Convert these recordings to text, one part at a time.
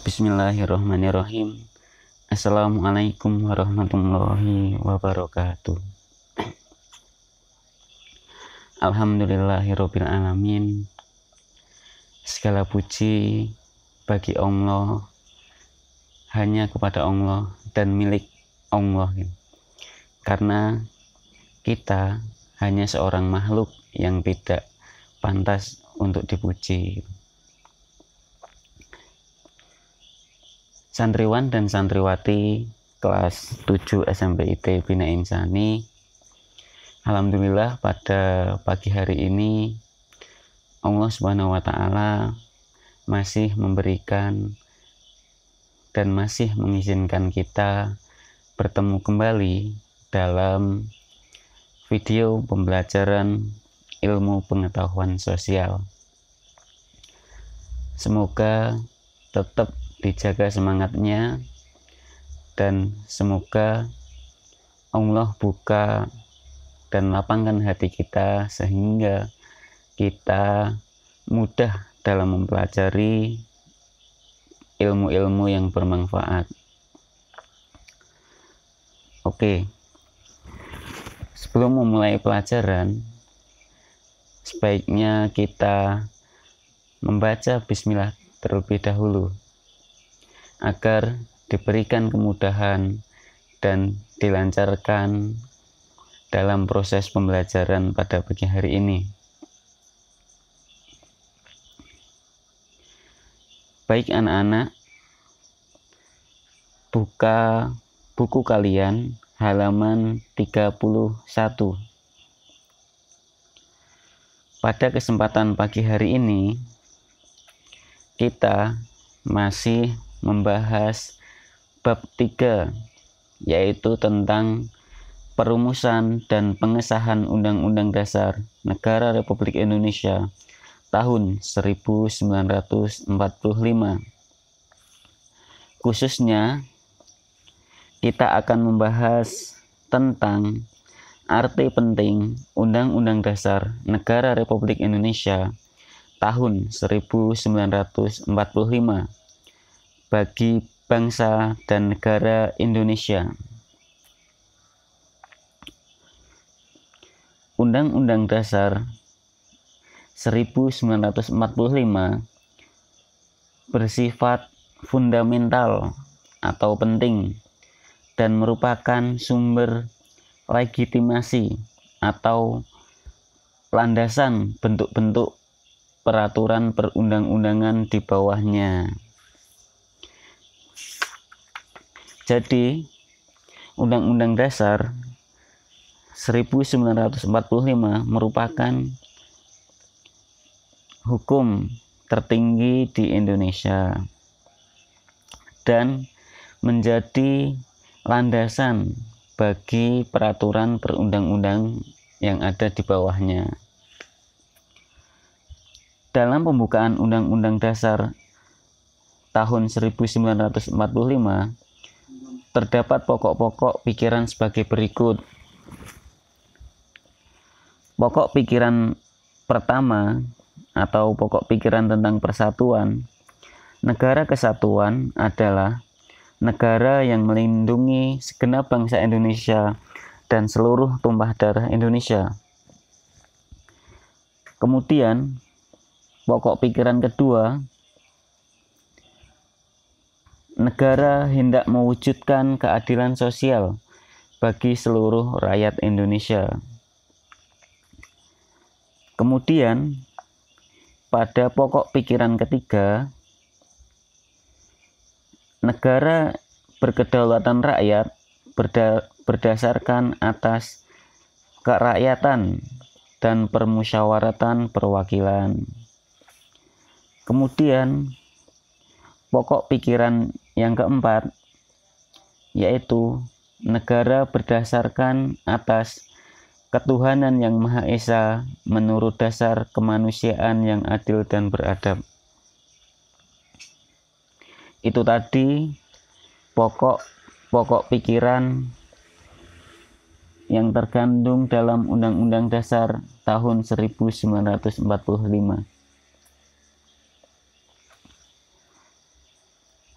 Bismillahirrahmanirrahim. Assalamualaikum warahmatullahi wabarakatuh. Alhamdulillahirabbil alamin. Segala puji bagi Allah, hanya kepada Allah dan milik Allah. Karena kita hanya seorang makhluk yang tidak pantas untuk dipuji. Santriwan dan santriwati kelas 7 SMPIT Bina Insani, alhamdulillah pada pagi hari ini Allah Subhanahu wa taala masih memberikan dan masih mengizinkan kita bertemu kembali dalam video pembelajaran ilmu pengetahuan sosial. Semoga tetap dijaga semangatnya dan semoga Allah buka dan lapangkan hati kita sehingga kita mudah dalam mempelajari ilmu-ilmu yang bermanfaat. Oke, sebelum memulai pelajaran sebaiknya kita membaca bismillah terlebih dahulu agar diberikan kemudahan dan dilancarkan dalam proses pembelajaran pada pagi hari ini. Baik anak-anak, buka buku kalian halaman 31. Pada kesempatan pagi hari ini, kita masih membahas bab 3, yaitu tentang perumusan dan pengesahan Undang-Undang Dasar Negara Republik Indonesia tahun 1945. Khususnya, kita akan membahas tentang arti penting Undang-Undang Dasar Negara Republik Indonesia tahun 1945 bagi bangsa dan negara Indonesia. Undang-Undang Dasar 1945 bersifat fundamental atau penting dan merupakan sumber legitimasi atau landasan bentuk-bentuk peraturan perundang-undangan di bawahnya. Jadi, Undang-Undang Dasar 1945 merupakan hukum tertinggi di Indonesia dan menjadi landasan bagi peraturan perundang-undang yang ada di bawahnya. Dalam pembukaan Undang-Undang Dasar tahun 1945 terdapat pokok-pokok pikiran sebagai berikut. Pokok pikiran pertama atau pokok pikiran tentang persatuan, negara kesatuan adalah negara yang melindungi segenap bangsa Indonesia dan seluruh tumpah darah Indonesia. Kemudian, pokok pikiran kedua, negara hendak mewujudkan keadilan sosial bagi seluruh rakyat Indonesia. Kemudian, pada pokok pikiran ketiga, negara berkedaulatan rakyat berdasarkan atas kerakyatan dan permusyawaratan perwakilan. Kemudian, pokok pikiran yang keempat, yaitu negara berdasarkan atas ketuhanan yang Maha Esa menurut dasar kemanusiaan yang adil dan beradab. Itu tadi pokok pikiran yang terkandung dalam Undang-Undang Dasar tahun 1945.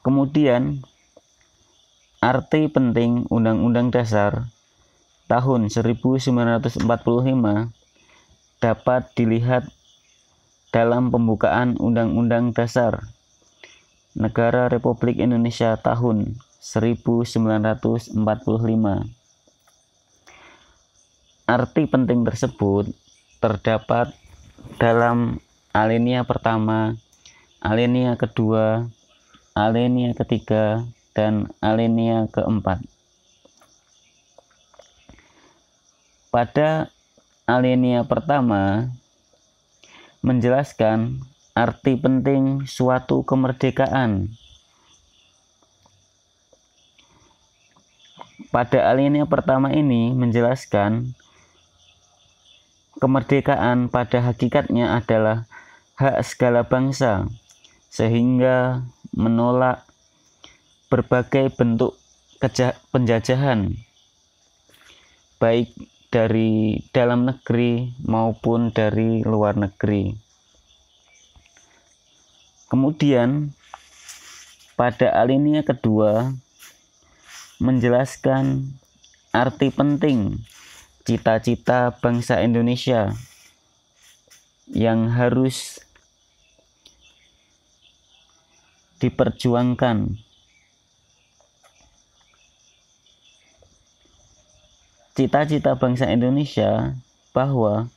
Kemudian, arti penting Undang-Undang Dasar tahun 1945 dapat dilihat dalam pembukaan Undang-Undang Dasar Negara Republik Indonesia tahun 1945. Arti penting tersebut terdapat dalam alinea pertama, alinea kedua, alinea ketiga, dan alinea keempat. Pada alinea pertama menjelaskan arti penting suatu kemerdekaan. Pada alinea pertama ini menjelaskan kemerdekaan pada hakikatnya adalah hak segala bangsa, sehingga menolak berbagai bentuk penjajahan, baik dari dalam negeri maupun dari luar negeri. Kemudian, pada alinea kedua menjelaskan arti penting cita-cita bangsa Indonesia yang harus diperjuangkan. Cita-cita bangsa Indonesia bahwa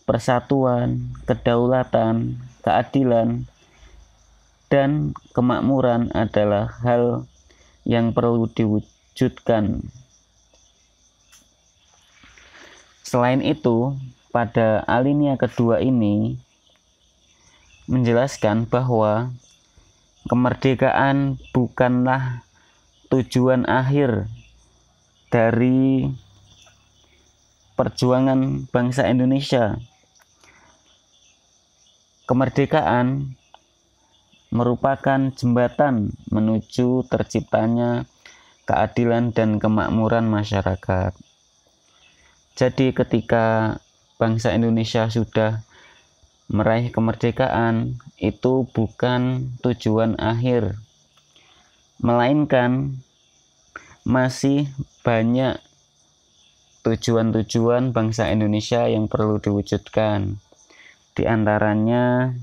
persatuan, kedaulatan, keadilan, dan kemakmuran adalah hal yang perlu diwujudkan. Selain itu, pada alinea kedua ini menjelaskan bahwa kemerdekaan bukanlah tujuan akhir dari perjuangan bangsa Indonesia. Kemerdekaan merupakan jembatan menuju terciptanya keadilan dan kemakmuran masyarakat. Jadi ketika bangsa Indonesia sudah meraih kemerdekaan, itu bukan tujuan akhir, melainkan masih banyak tujuan-tujuan bangsa Indonesia yang perlu diwujudkan. Di antaranya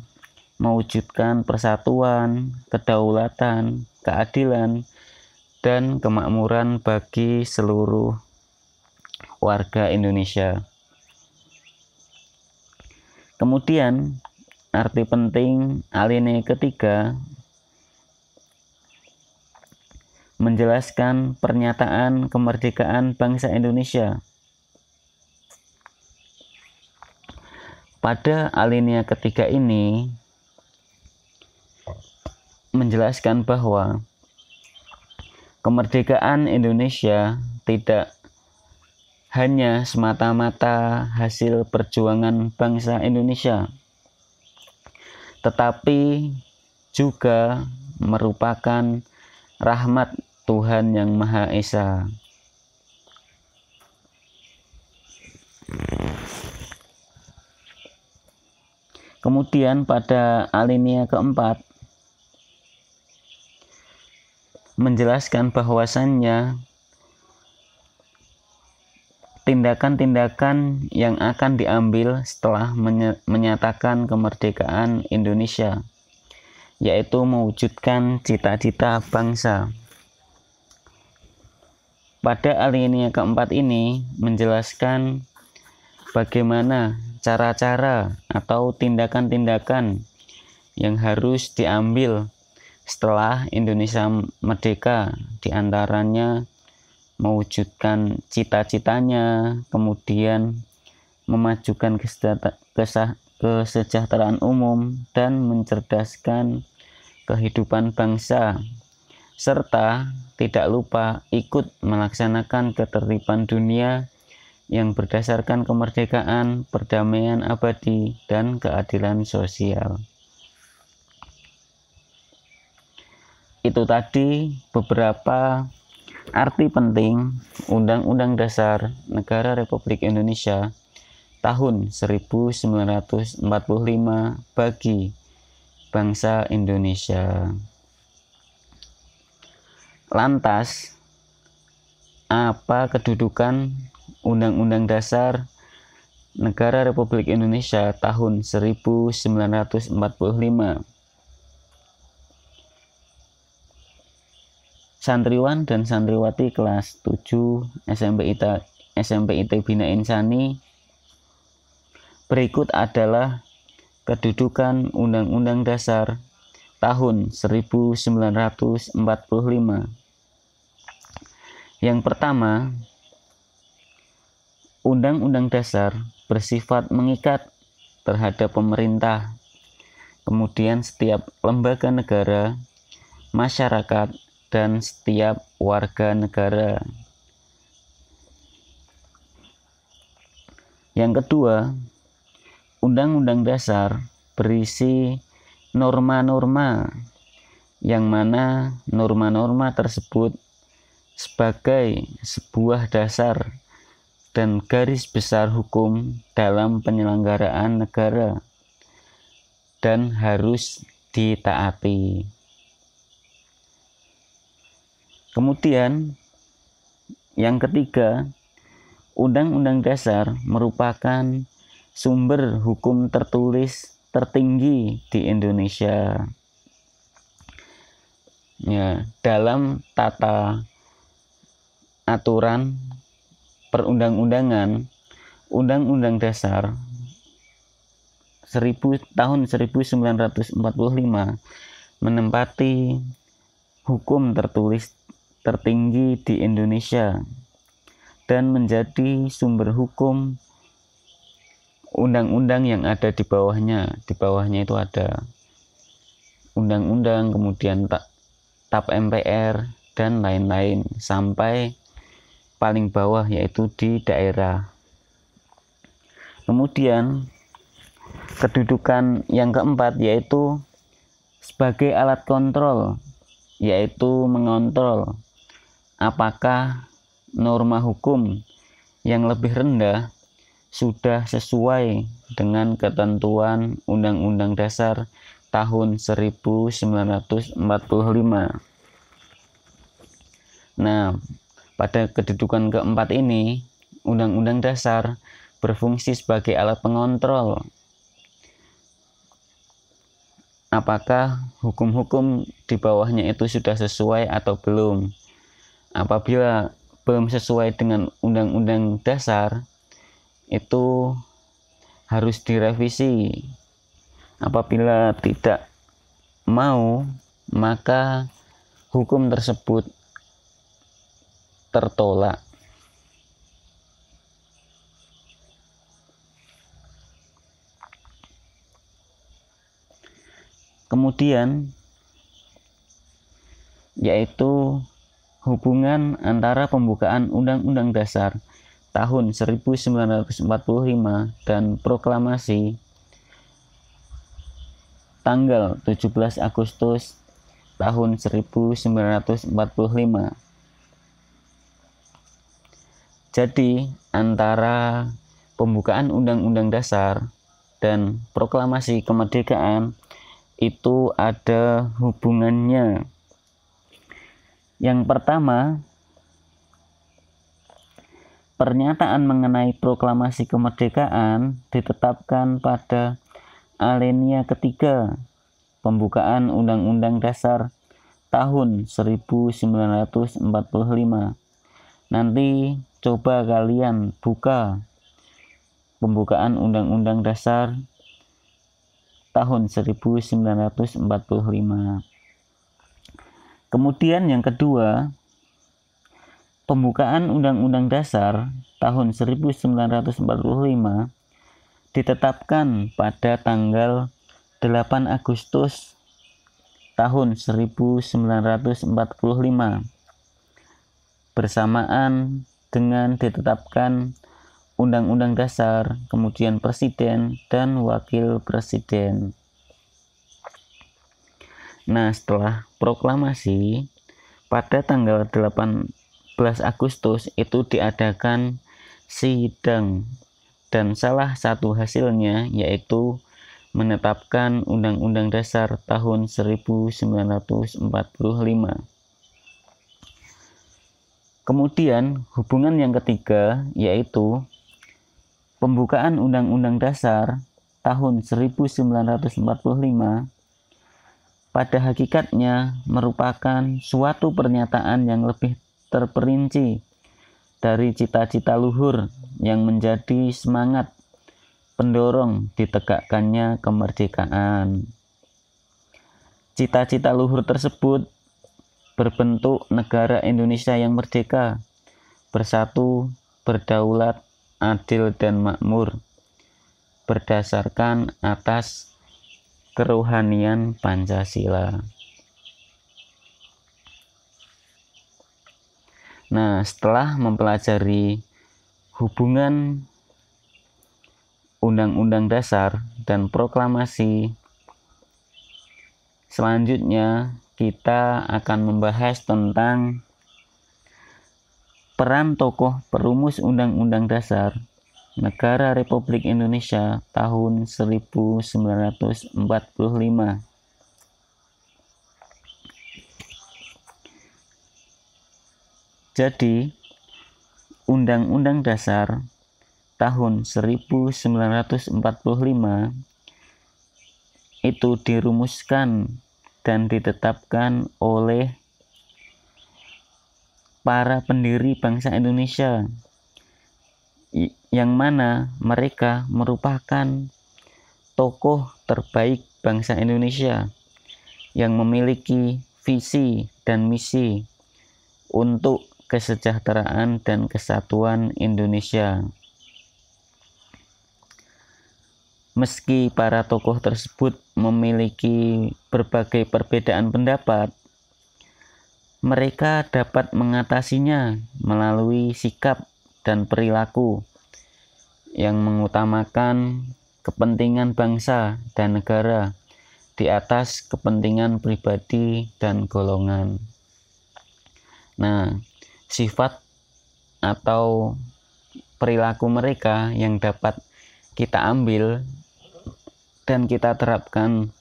mewujudkan persatuan, kedaulatan, keadilan, dan kemakmuran bagi seluruh warga Indonesia. Kemudian, arti penting alinea ketiga menjelaskan pernyataan kemerdekaan bangsa Indonesia. Pada alinea ketiga ini menjelaskan bahwa kemerdekaan Indonesia tidak hanya semata-mata hasil perjuangan bangsa Indonesia, tetapi juga merupakan rahmat Tuhan Yang Maha Esa. Kemudian pada alinea keempat menjelaskan bahwasannya tindakan-tindakan yang akan diambil setelah menyatakan kemerdekaan Indonesia, yaitu mewujudkan cita-cita bangsa. Pada alinea keempat ini menjelaskan bagaimana cara-cara atau tindakan-tindakan yang harus diambil setelah Indonesia merdeka, diantaranya mewujudkan cita-citanya, kemudian memajukan kesejahteraan umum dan mencerdaskan kehidupan bangsa, serta tidak lupa ikut melaksanakan ketertiban dunia yang berdasarkan kemerdekaan, perdamaian abadi, dan keadilan sosial. Itu tadi beberapa arti penting Undang-Undang Dasar Negara Republik Indonesia tahun 1945 bagi bangsa Indonesia. Lantas, apa kedudukan Undang-Undang Dasar Negara Republik Indonesia tahun 1945? Santriwan dan santriwati kelas 7 SMP IT Bina Insani, berikut adalah kedudukan Undang-Undang Dasar tahun 1945. Yang pertama, Undang-Undang Dasar bersifat mengikat terhadap pemerintah, kemudian setiap lembaga negara, masyarakat, dan setiap warga negara. Yang kedua, Undang-Undang Dasar berisi norma-norma yang mana norma-norma tersebut sebagai sebuah dasar dan garis besar hukum dalam penyelenggaraan negara dan harus ditaati. Kemudian yang ketiga, Undang-Undang Dasar merupakan sumber hukum tertulis tertinggi di Indonesia. Ya, dalam tata aturan perundang-undangan, Undang-Undang Dasar tahun 1945 menempati hukum tertulis tertinggi di Indonesia dan menjadi sumber hukum undang-undang yang ada di bawahnya. Di bawahnya itu ada undang-undang, kemudian TAP MPR, dan lain-lain, sampai paling bawah yaitu di daerah. Kemudian kedudukan yang keempat yaitu sebagai alat kontrol, yaitu mengontrol apakah norma hukum yang lebih rendah sudah sesuai dengan ketentuan Undang-Undang Dasar tahun 1945. Nah, pada kedudukan keempat ini, Undang-Undang Dasar berfungsi sebagai alat pengontrol apakah hukum-hukum di bawahnya itu sudah sesuai atau belum. Apabila belum sesuai dengan Undang-Undang Dasar, itu harus direvisi. Apabila tidak mau, maka hukum tersebut tertolak. Kemudian yaitu hubungan antara pembukaan Undang-Undang Dasar tahun 1945 dan proklamasi tanggal 17 Agustus tahun 1945. Jadi antara pembukaan Undang-Undang Dasar dan proklamasi kemerdekaan itu ada hubungannya. Yang pertama, pernyataan mengenai proklamasi kemerdekaan ditetapkan pada alinea ketiga pembukaan Undang-Undang Dasar tahun 1945. Nanti coba kalian buka pembukaan Undang-Undang Dasar tahun 1945. Kemudian yang kedua, pembukaan Undang-Undang Dasar tahun 1945 ditetapkan pada tanggal 8 Agustus tahun 1945 bersamaan dengan ditetapkan Undang-Undang Dasar, kemudian Presiden dan Wakil Presiden. Nah, setelah proklamasi pada tanggal 18 Agustus itu diadakan sidang dan salah satu hasilnya yaitu menetapkan Undang-Undang Dasar tahun 1945. Kemudian hubungan yang ketiga yaitu pembukaan Undang-Undang Dasar tahun 1945 pada hakikatnya merupakan suatu pernyataan yang lebih terperinci dari cita-cita luhur yang menjadi semangat pendorong ditegakkannya kemerdekaan. Cita-cita luhur tersebut berbentuk negara Indonesia yang merdeka, bersatu, berdaulat, adil dan makmur, berdasarkan atas kerohanian Pancasila. Nah, setelah mempelajari hubungan Undang-Undang Dasar dan proklamasi, selanjutnya kita akan membahas tentang peran tokoh perumus Undang-Undang Dasar Negara Republik Indonesia tahun 1945. Jadi, Undang-Undang Dasar tahun 1945 itu dirumuskan dan ditetapkan oleh para pendiri bangsa Indonesia, yang mana mereka merupakan tokoh terbaik bangsa Indonesia yang memiliki visi dan misi untuk kesejahteraan dan kesatuan Indonesia. Meski para tokoh tersebut memiliki berbagai perbedaan pendapat, mereka dapat mengatasinya melalui sikap dan perilaku yang mengutamakan kepentingan bangsa dan negara di atas kepentingan pribadi dan golongan. Nah, sifat atau perilaku mereka yang dapat kita ambil dan kita terapkan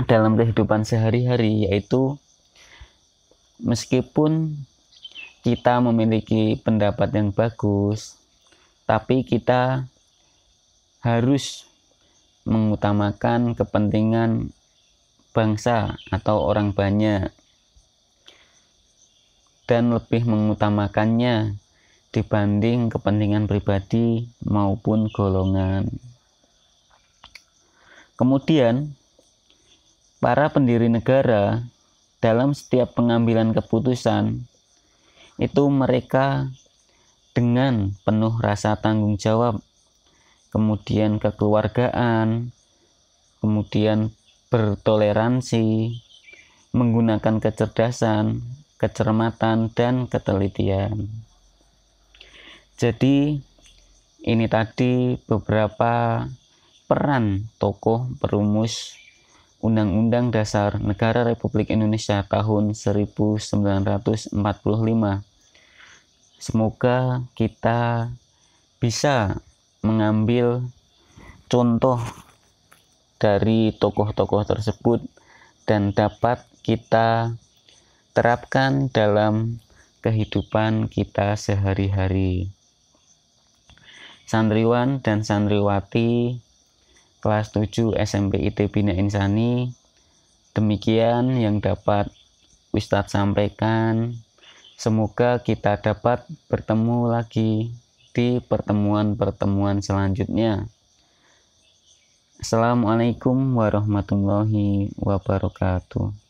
dalam kehidupan sehari-hari, yaitu meskipun kita memiliki pendapat yang bagus, tapi kita harus mengutamakan kepentingan bangsa atau orang banyak dan lebih mengutamakannya dibanding kepentingan pribadi maupun golongan. Kemudian, para pendiri negara dalam setiap pengambilan keputusan itu mereka dengan penuh rasa tanggung jawab, kemudian kekeluargaan, kemudian bertoleransi, menggunakan kecerdasan, kecermatan, dan ketelitian. Jadi ini tadi beberapa peran tokoh perumus Undang-Undang Dasar Negara Republik Indonesia tahun 1945. Semoga kita bisa mengambil contoh dari tokoh-tokoh tersebut dan dapat kita terapkan dalam kehidupan kita sehari-hari. Santriwan dan santriwati kelas 7 SMP IT Bina Insani, demikian yang dapat Ustadz sampaikan. Semoga kita dapat bertemu lagi di pertemuan-pertemuan selanjutnya. Assalamualaikum warahmatullahi wabarakatuh.